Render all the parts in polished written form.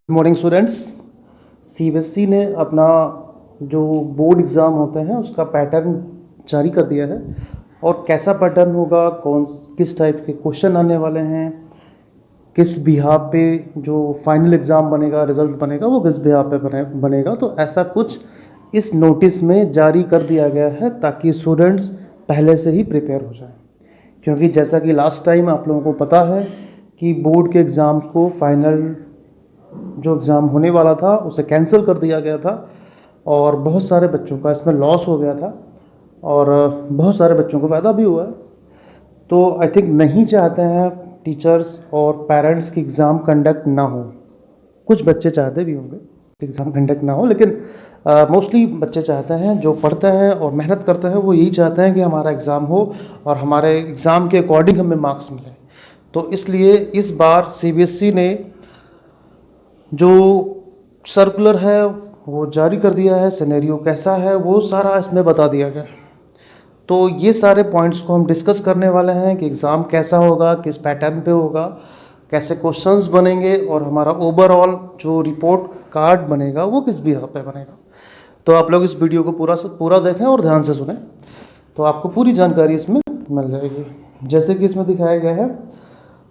Morning students. CBSE ने अपना जो बोर्ड एग्ज़ाम होते हैं उसका पैटर्न जारी कर दिया है और कैसा पैटर्न होगा, किस टाइप के क्वेश्चन आने वाले हैं, किस बिहाफ पे जो फाइनल एग्ज़ाम बनेगा, रिजल्ट बनेगा वो किस बिहाफ पे बनेगा। तो ऐसा कुछ इस नोटिस में जारी कर दिया गया है ताकि स्टूडेंट्स पहले से ही प्रिपेयर हो जाएं। क्योंकि जैसा कि लास्ट टाइम आप लोगों को पता है कि बोर्ड के एग्ज़ाम को फाइनल जो एग्ज़ाम होने वाला था उसे कैंसिल कर दिया गया था और बहुत सारे बच्चों का इसमें लॉस हो गया था और बहुत सारे बच्चों को फ़ायदा भी हुआ है। तो आई थिंक नहीं चाहते हैं टीचर्स और पेरेंट्स की एग्ज़ाम कंडक्ट ना हो। कुछ बच्चे चाहते भी होंगे कि एग्ज़ाम कंडक्ट ना हो, लेकिन मोस्टली बच्चे चाहते हैं, जो पढ़ते हैं और मेहनत करते हैं वो यही चाहते हैं कि हमारा एग्ज़ाम हो और हमारे एग्ज़ाम के अकॉर्डिंग हमें मार्क्स मिले। तो इसलिए इस बार सीबीएसई ने जो सर्कुलर है वो जारी कर दिया है। सिनेरियो कैसा है वो सारा इसमें बता दिया गया। तो ये सारे पॉइंट्स को हम डिस्कस करने वाले हैं कि एग्ज़ाम कैसा होगा, किस पैटर्न पे होगा, कैसे क्वेश्चंस बनेंगे और हमारा ओवरऑल जो रिपोर्ट कार्ड बनेगा वो किस बिहाफ पे बनेगा। तो आप लोग इस वीडियो को पूरा देखें और ध्यान से सुनें, तो आपको पूरी जानकारी इसमें मिल जाएगी। जैसे कि इसमें दिखाया गया है,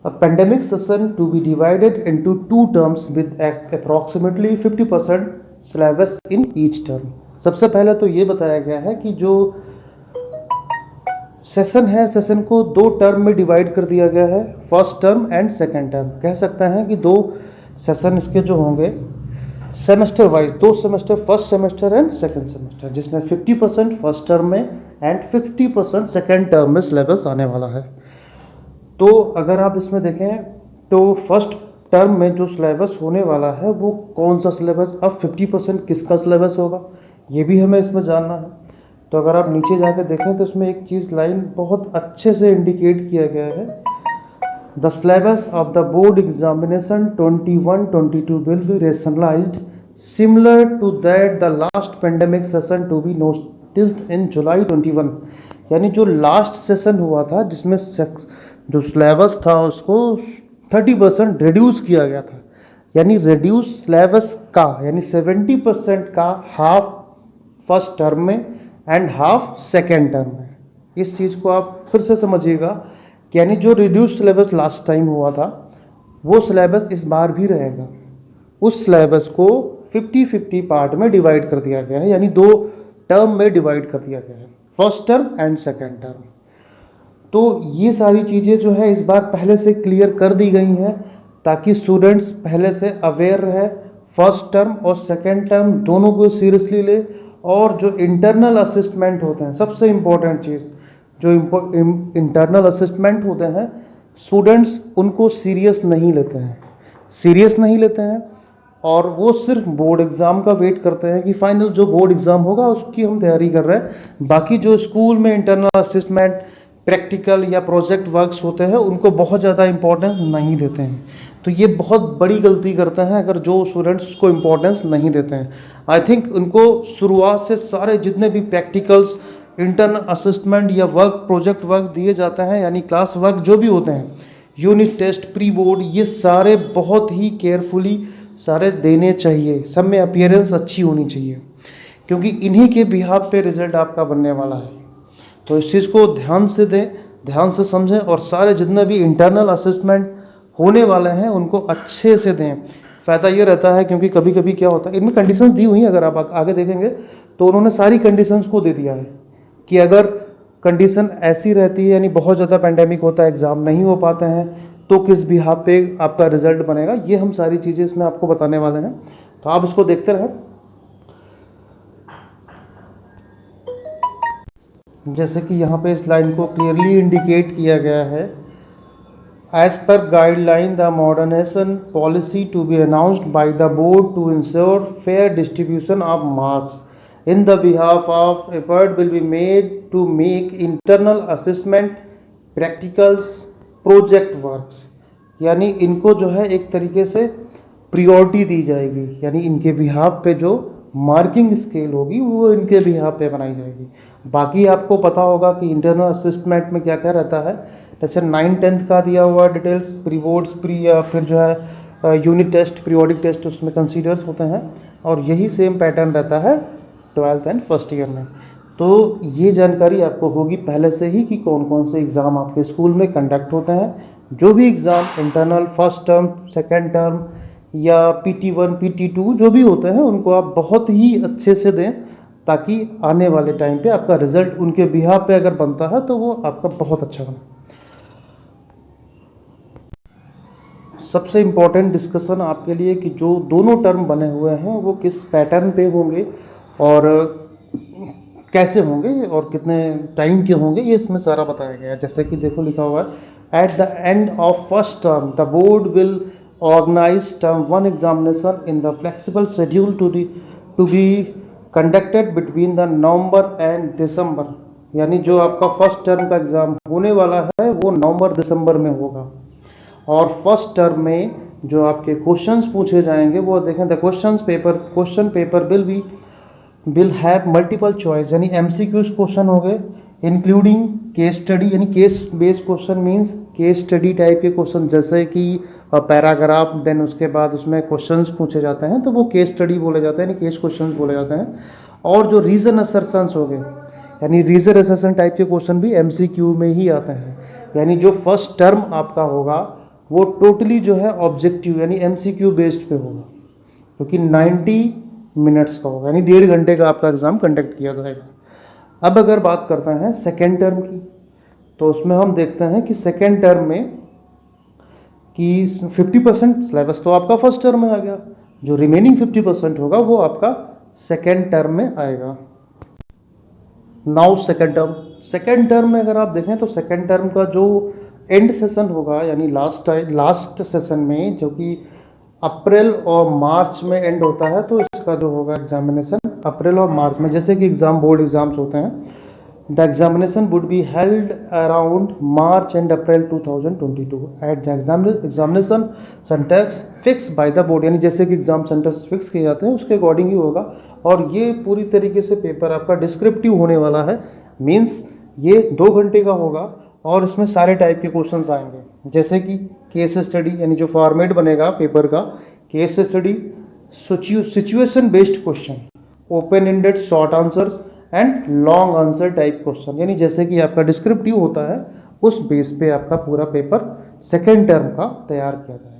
A pandemic session to be divided into two terms with approximately 50% syllabus in each term। सबसे पहले तो ये बताया गया है कि जो सेशन है, सेशन को दो टर्म में डिवाइड कर दिया गया है, first term and second term. कह सकते हैं कि दो सेशन इसके जो होंगे सेमेस्टर वाइज, दो semester, first semester and second semester, जिसमें 50% फर्स्ट टर्म में एंड 50% सेकेंड टर्म में सिलेबस आने वाला है। तो अगर आप इसमें देखें तो फर्स्ट टर्म में जो सिलेबस होने वाला है वो कौन सा सिलेबस, अब 50% किसका सिलेबस होगा ये भी हमें इसमें जानना है। तो अगर आप नीचे जाकर देखें तो इसमें एक चीज़ लाइन बहुत अच्छे से इंडिकेट किया गया है, the syllabus of the board examination 21-22 will be rationalised similar to that the last pandemic session to be noticed in July 21। यानी जो लास्ट सेशन हुआ था जिसमें जो सिलेबस था उसको 30% रिड्यूस किया गया था, यानी रिड्यूस सिलेबस का, यानी 70% का हाफ फर्स्ट टर्म में एंड हाफ सेकेंड टर्म में। इस चीज़ को आप फिर से समझिएगा कि यानी जो रिड्यूस सिलेबस लास्ट टाइम हुआ था वो सिलेबस इस बार भी रहेगा। उस सिलेबस को 50-50 पार्ट में डिवाइड कर दिया गया है, यानी दो टर्म में डिवाइड कर दिया गया है, first term and second term. तो ये सारी चीज़ें जो है इस बार पहले से क्लियर कर दी गई हैं ताकि स्टूडेंट्स पहले से अवेयर रहे, फर्स्ट टर्म और सेकेंड टर्म दोनों को सीरियसली ले। और जो इंटरनल असिस्टमेंट होते हैं, सबसे इम्पोर्टेंट चीज़, जो इंटरनल असिस्टमेंट होते हैं, स्टूडेंट्स उनको सीरियस नहीं लेते हैं और वो सिर्फ बोर्ड एग्ज़ाम का वेट करते हैं कि फाइनल जो बोर्ड एग्ज़ाम होगा उसकी हम तैयारी कर रहे हैं। बाकी जो स्कूल में इंटरनल असिस्टमेंट, प्रैक्टिकल या प्रोजेक्ट वर्क्स होते हैं उनको बहुत ज़्यादा इंपॉर्टेंस नहीं देते हैं। तो ये बहुत बड़ी गलती करते हैं अगर जो स्टूडेंट्स को इंपॉर्टेंस नहीं देते हैं। आई थिंक उनको शुरुआत से सारे जितने भी प्रैक्टिकल्स, इंटरनल असिस्टमेंट या वर्क, प्रोजेक्ट वर्क दिए जाते हैं, यानी क्लास वर्क जो भी होते हैं, यूनिट टेस्ट, प्री बोर्ड, ये सारे बहुत ही केयरफुली सारे देने चाहिए। सब में अपीयरेंस अच्छी होनी चाहिए क्योंकि इन्हीं के बिहाफ पे रिजल्ट आपका बनने वाला है। तो इस चीज़ को ध्यान से दें, ध्यान से समझें और सारे जितने भी इंटरनल असेसमेंट होने वाले हैं उनको अच्छे से दें। फ़ायदा ये रहता है क्योंकि कभी कभी क्या होता है, इनमें कंडीशंस दी हुई हैं, अगर आप आगे देखेंगे तो उन्होंने सारी कंडीशंस को दे दिया है कि अगर कंडीशन ऐसी रहती है, यानी बहुत ज़्यादा पेंडेमिक होता है, एग्ज़ाम नहीं हो पाते हैं, तो किस बिहाफ पे आपका रिजल्ट बनेगा। ये हम सारी चीज़ें इसमें आपको बताने वाले हैं, तो आप इसको देखते रहें। जैसे कि यहाँ पे इस लाइन को क्लियरली इंडिकेट किया गया है, as per guideline the modernisation policy to be announced by the board to ensure fair distribution of marks in the behalf of effort will be made to make internal assessment, practicals, project works. यानी इनको जो है एक तरीके से priority दी जाएगी, यानी इनके बिहाफ पे जो मार्किंग स्केल होगी वो इनके बिहाफ पे बनाई जाएगी। बाकी आपको पता होगा कि इंटरनल असिस्टमेंट में क्या क्या रहता है, जैसे 9-10 का दिया हुआ डिटेल्स, प्री बोर्ड्स, प्री या फिर जो है यूनिट टेस्ट, पीरियोडिक टेस्ट उसमें कंसीडर्स होते हैं, और यही सेम पैटर्न रहता है 12th एंड फर्स्ट ईयर में। तो ये जानकारी आपको होगी पहले से ही कि कौन कौन से एग्ज़ाम आपके स्कूल में कंडक्ट होते हैं। जो भी exam internal, first term, second term या PT1, PT2 जो भी होते हैं, उनको आप बहुत ही अच्छे से दें, ताकि आने वाले टाइम पे आपका रिजल्ट उनके बिहाफ पे अगर बनता है तो वो आपका बहुत अच्छा बने। सबसे इम्पोर्टेंट डिस्कशन आपके लिए कि जो दोनों टर्म बने हुए हैं वो किस पैटर्न पे होंगे और कैसे होंगे और कितने टाइम के होंगे, ये इसमें सारा बताया गया है। जैसे कि देखो लिखा हुआ है, at the end of first term the board will organise term 1 examination in the flexible schedule to be conducted between the November and December. यानी जो आपका फर्स्ट टर्म का एग्ज़ाम होने वाला है वो नवंबर दिसंबर में होगा। और फर्स्ट टर्म में जो आपके क्वेश्चंस पूछे जाएंगे वो देखें, the question paper will have multiple choice, यानी MCQs क्वेश्चन हो गए, इंक्लूडिंग केस स्टडी, यानी case based question means case study type के क्वेश्चन, जैसे कि पैराग्राफ, देन उसके बाद उसमें क्वेश्चंस पूछे जाते हैं तो वो केस स्टडी बोले जाते हैं, यानी केस क्वेश्चंस बोले जाते हैं। और जो रीजन असर्शंस हो गए, यानी रीजन असर्शन टाइप के क्वेश्चन भी MCQ में ही आते हैं। यानी जो फर्स्ट टर्म आपका होगा वो टोटली जो है ऑब्जेक्टिव यानी MCQ बेस्ड पे होगा, क्योंकि 90 मिनट्स का होगा, यानी 1.5 घंटे का आपका एग्ज़ाम कंडक्ट किया जाएगा। अब अगर बात करते हैं सेकेंड टर्म की, तो उसमें हम देखते हैं कि सेकेंड टर्म में कि 50% सिलेबस तो आपका फर्स्ट टर्म में आ गया, जो रिमेनिंग 50% होगा वो आपका सेकेंड टर्म में आएगा। नाउ सेकेंड टर्म में अगर आप देखें तो सेकेंड टर्म का जो एंड सेशन होगा, यानी लास्ट सेशन में, जो कि अप्रैल और मार्च में एंड होता है, तो इसका जो होगा एग्जामिनेशन अप्रैल और मार्च में, जैसे कि बोर्ड एग्जाम्स होते हैं, the examination would be held around March and April 2022 at the examination centres fix by the board, यानी जैसे कि एग्जाम सेंटर्स फिक्स किए जाते हैं उसके अकॉर्डिंग ही होगा। और ये पूरी तरीके से पेपर आपका डिस्क्रिप्टिव होने वाला है, मीन्स ये 2 घंटे का होगा और इसमें सारे टाइप के क्वेश्चंस आएंगे, जैसे कि केस स्टडी, यानी जो फॉर्मेट बनेगा पेपर का, case study, situation based question, open ended short answers and long answer type question, यानी जैसे कि आपका डिस्क्रिप्टिव होता है उस बेस पे आपका पूरा पेपर सेकेंड टर्म का तैयार किया जाएगा।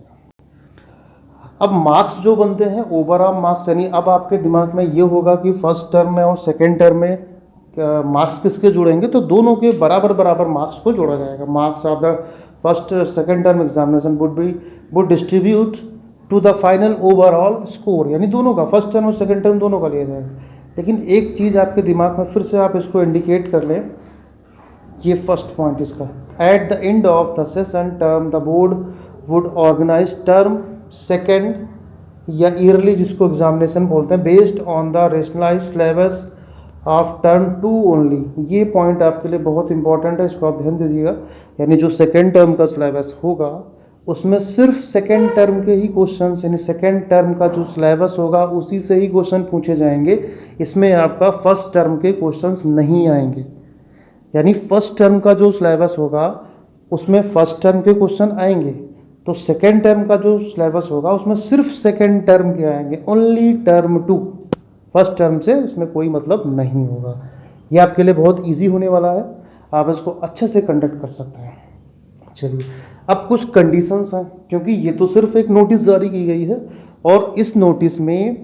अब मार्क्स जो बनते हैं ओवरऑल मार्क्स, यानी अब आपके दिमाग में ये होगा कि फर्स्ट टर्म में और सेकेंड टर्म में मार्क्स किसके जुड़ेंगे, तो दोनों के बराबर मार्क्स को जोड़ा जाएगा। Marks of the first second term examination would distribute to the final overall score, यानी दोनों का, फर्स्ट टर्म और सेकेंड टर्म दोनों का लिया जाएगा। लेकिन एक चीज़ आपके दिमाग में फिर से आप इसको इंडिकेट कर लें, ये फर्स्ट पॉइंट इसका, at the end of the session term the board would organise term second या ईयरली, जिसको एग्जामिनेशन बोलते हैं, based on the rationalise syllabus of term 2 only. ये पॉइंट आपके लिए बहुत इंपॉर्टेंट है, इसको आप ध्यान दीजिएगा। यानी जो सेकेंड टर्म का सिलेबस होगा उसमें सिर्फ सेकेंड टर्म के ही क्वेश्चंस, यानी सेकेंड टर्म का जो सिलेबस होगा उसी से ही क्वेश्चन पूछे जाएंगे। इसमें आपका फर्स्ट टर्म के क्वेश्चंस नहीं आएंगे। यानी फर्स्ट टर्म का जो सिलेबस होगा उसमें फर्स्ट टर्म के क्वेश्चन आएंगे, तो सेकेंड टर्म का जो सिलेबस होगा उसमें सिर्फ सेकेंड टर्म के आएंगे, ओनली टर्म 2। फर्स्ट टर्म से इसमें कोई मतलब नहीं होगा। ये आपके लिए बहुत इजी होने वाला है, आप इसको अच्छे से कंडक्ट कर सकते हैं। चलिए, अब कुछ कंडीशंस हैं, क्योंकि ये तो सिर्फ एक नोटिस जारी की गई है और इस नोटिस में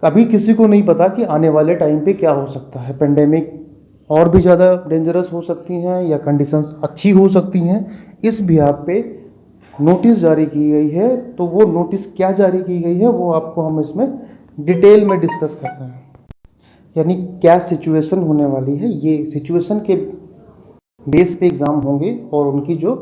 कभी किसी को नहीं पता कि आने वाले टाइम पे क्या हो सकता है। पेंडेमिक और भी ज़्यादा डेंजरस हो सकती हैं या कंडीशंस अच्छी हो सकती हैं। इस बिहाफ पे नोटिस जारी की गई है, तो वो नोटिस क्या जारी की गई है वो आपको हम इसमें डिटेल में डिस्कस करते हैं। यानी क्या सिचुएशन होने वाली है, ये सिचुएशन के बेस पे एग्ज़ाम होंगे और उनकी जो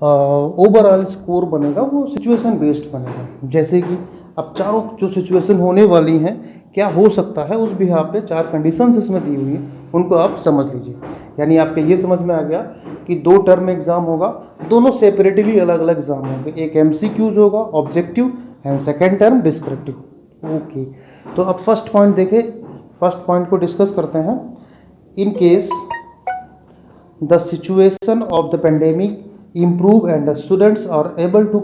ओवरऑल स्कोर बनेगा वो सिचुएशन बेस्ड बनेगा। जैसे कि अब चारों जो सिचुएशन होने वाली हैं, क्या हो सकता है, उस बिहाफ पे 4 कंडीशंस इसमें दी हुई हैं, उनको आप समझ लीजिए। यानी आपके ये समझ में आ गया कि 2 टर्म एग्ज़ाम होगा, दोनों सेपरेटली अलग अलग एग्ज़ाम होंगे। एक MCQs होगा objective and second term descriptive. Okay, तो अब फर्स्ट पॉइंट देखें, फर्स्ट पॉइंट को डिस्कस करते हैं। In case the situation of the pandemic improve and the students are able to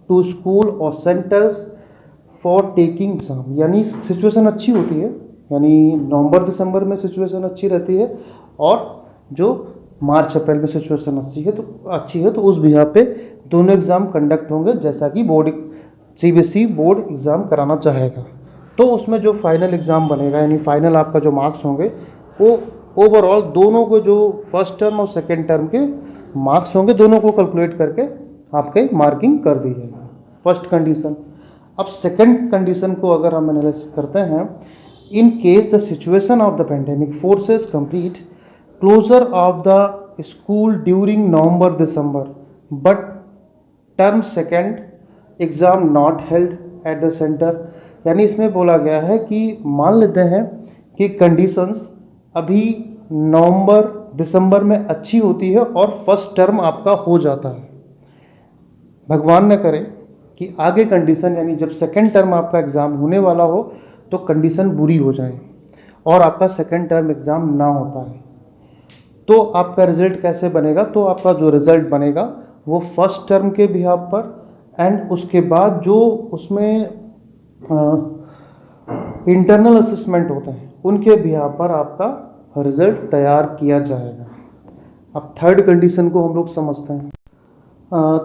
to school और सेंटर्स फॉर टेकिंग एग्जाम, यानी situation अच्छी होती है, यानी नवंबर दिसंबर में सिचुएशन अच्छी रहती है और जो मार्च अप्रैल में सिचुएशन अच्छी है तो उस बिहार पे दोनों एग्ज़ाम कंडक्ट होंगे जैसा कि बोर्ड सीबीएसई बोर्ड एग्ज़ाम कराना चाहेगा। तो उसमें जो फाइनल एग्ज़ाम बनेगा, यानी फाइनल आपका जो मार्क्स होंगे वो ओवरऑल दोनों को जो फर्स्ट टर्म और सेकेंड टर्म के मार्क्स होंगे दोनों को कैलकुलेट करके आपके मार्किंग कर दी जाएगी, फर्स्ट कंडीशन। अब सेकेंड कंडीशन को अगर हम एनालिसिस करते हैं, in case the situation of the pandemic forces complete closure of the school during November December but term second exam not held at the centre, यानी इसमें बोला गया है कि मान लेते हैं कि कंडीशंस अभी नवंबर दिसंबर में अच्छी होती है और फर्स्ट टर्म आपका हो जाता है, भगवान न करे कि आगे कंडीशन यानी जब सेकेंड टर्म आपका एग्ज़ाम होने वाला हो तो कंडीशन बुरी हो जाए और आपका सेकेंड टर्म एग्ज़ाम ना हो पाए, तो आपका रिजल्ट कैसे बनेगा? तो आपका जो रिजल्ट बनेगा वो फर्स्ट टर्म के बिहाफ पर एंड उसके बाद जो उसमें इंटरनल असेसमेंट होते हैं उनके बिहाफ पर आपका रिजल्ट तैयार किया जाएगा। अब थर्ड कंडीशन को हम लोग समझते हैं।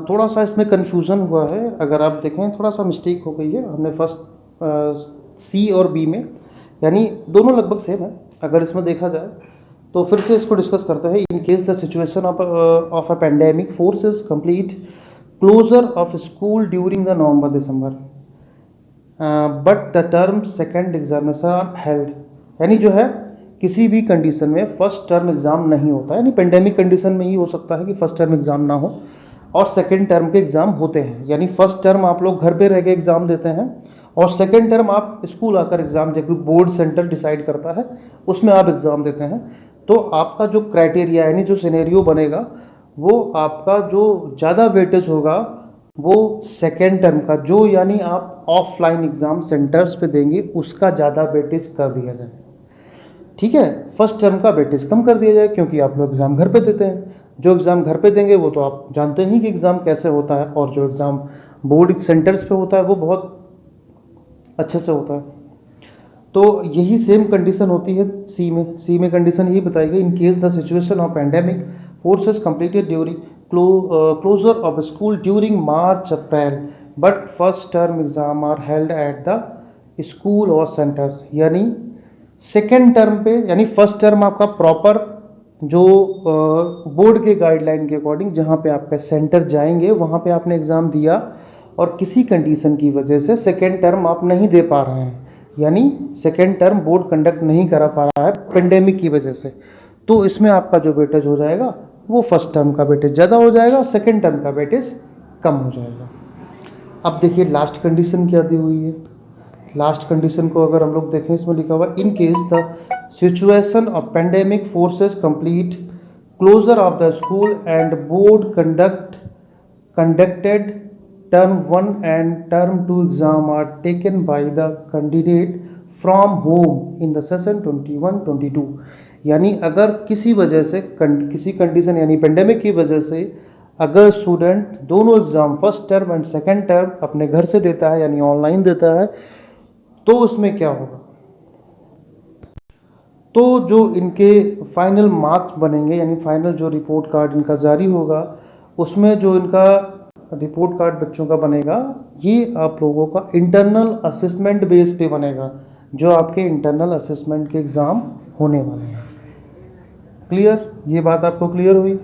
थोड़ा सा इसमें कन्फ्यूज़न हुआ है, अगर आप देखें थोड़ा सा मिस्टेक हो गई है, हमने फर्स्ट सी और बी में, यानी दोनों लगभग सेम है, अगर इसमें देखा जाए तो फिर से इसको डिस्कस करते हैं। In case the situation of a pandemic forces complete closure of school during the November December but the term second examination held, यानी जो है किसी भी कंडीशन में फर्स्ट टर्म एग्ज़ाम नहीं होता है, यानी पेंडेमिक कंडीशन में ही हो सकता है कि फर्स्ट टर्म एग्ज़ाम ना हो और सेकेंड टर्म के एग्ज़ाम होते हैं, यानी फर्स्ट टर्म आप लोग घर पे रह के एग्ज़ाम देते हैं और सेकेंड टर्म आप स्कूल आकर एग्ज़ाम, जो बोर्ड सेंटर डिसाइड करता है उसमें आप एग्ज़ाम देते हैं। तो आपका जो क्राइटेरिया यानी जो सिनेरियो बनेगा वो आपका जो ज़्यादा वेटेज होगा वो सेकेंड टर्म का, जो यानी आप ऑफलाइन एग्ज़ाम सेंटर्स पे देंगे उसका ज़्यादा वेटेज कर दिया जाए, ठीक है। फर्स्ट टर्म का वेटेज कम कर दिया जाए क्योंकि आप लोग एग्ज़ाम घर पे देते हैं, जो एग्ज़ाम घर पे देंगे वो तो आप जानते ही कि एग्ज़ाम कैसे होता है और जो एग्ज़ाम बोर्ड सेंटर्स पे होता है वो बहुत अच्छे से होता है। तो यही सेम कंडीशन होती है सी में कंडीशन यही बताई गई, in case the situation of pandemic forces completed during closure of school during March April but first term exam are held at the school और सेंटर्स, यानी सेकेंड टर्म पे, यानी फर्स्ट टर्म आपका प्रॉपर जो board के guideline के according जहाँ पे आपका सेंटर जाएंगे वहाँ पे आपने एग्ज़ाम दिया और किसी कंडीशन की वजह से सेकेंड टर्म आप नहीं दे पा रहे हैं, यानी सेकेंड टर्म बोर्ड कंडक्ट नहीं करा पा रहा है पेंडेमिक की वजह से, तो इसमें आपका जो वेटेज हो जाएगा वो फर्स्ट टर्म का वेटेज ज़्यादा हो जाएगा और सेकेंड टर्म का वेटेज कम हो जाएगा। अब देखिए लास्ट कंडीशन क्या दी हुई है। लास्ट कंडीशन को अगर हम लोग देखें, इसमें लिखा हुआ in case the situation of pandemic forces complete closure of the school and board conducted term 1 and term 2 exam are taken by the candidate from home in the session 21-22, यानी अगर किसी वजह से किसी कंडीशन यानी पेंडेमिक की वजह से अगर स्टूडेंट दोनों exam first term and second term अपने घर से देता है यानी ऑनलाइन देता है तो उसमें क्या होगा, तो जो इनके फाइनल मार्क्स बनेंगे यानी फाइनल जो रिपोर्ट कार्ड इनका जारी होगा उसमें जो इनका रिपोर्ट कार्ड बच्चों का बनेगा ये आप लोगों का इंटरनल असेसमेंट बेस पे बनेगा, जो आपके इंटरनल असेसमेंट के एग्ज़ाम होने वाले हैं। क्लियर, ये बात आपको क्लियर हुई?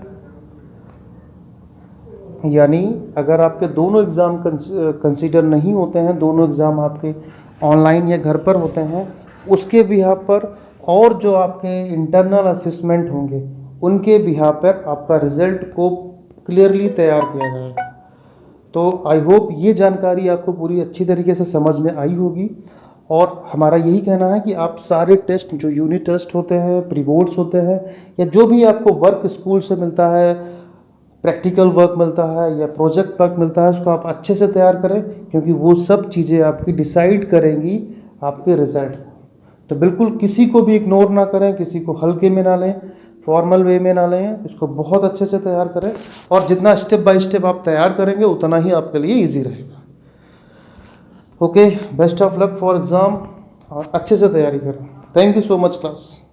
यानी अगर आपके दोनों एग्ज़ाम कंसीडर नहीं होते हैं, दोनों एग्ज़ाम आपके ऑनलाइन या घर पर होते हैं, उसके बिहाफ पर और जो आपके इंटरनल असेसमेंट होंगे उनके बिहाफ पर आपका रिज़ल्ट को क्लियरली तैयार किया जाएगा। तो आई होप ये जानकारी आपको पूरी अच्छी तरीके से समझ में आई होगी और हमारा यही कहना है कि आप सारे टेस्ट जो यूनिट टेस्ट होते हैं, प्री बोर्ड्स होते हैं या जो भी आपको वर्क स्कूल से मिलता है, प्रैक्टिकल वर्क मिलता है या प्रोजेक्ट वर्क मिलता है, उसको आप अच्छे से तैयार करें क्योंकि वो सब चीज़ें आपकी डिसाइड करेंगी आपके रिजल्ट। तो बिल्कुल किसी को भी इग्नोर ना करें, किसी को हल्के में ना लें, फॉर्मल वे में ना लें, इसको बहुत अच्छे से तैयार करें, और जितना स्टेप बाय स्टेप आप तैयार करेंगे उतना ही आपके लिए ईजी रहेगा। Okay, best of luck for exam, और अच्छे से तैयारी करें। Thank you so much class.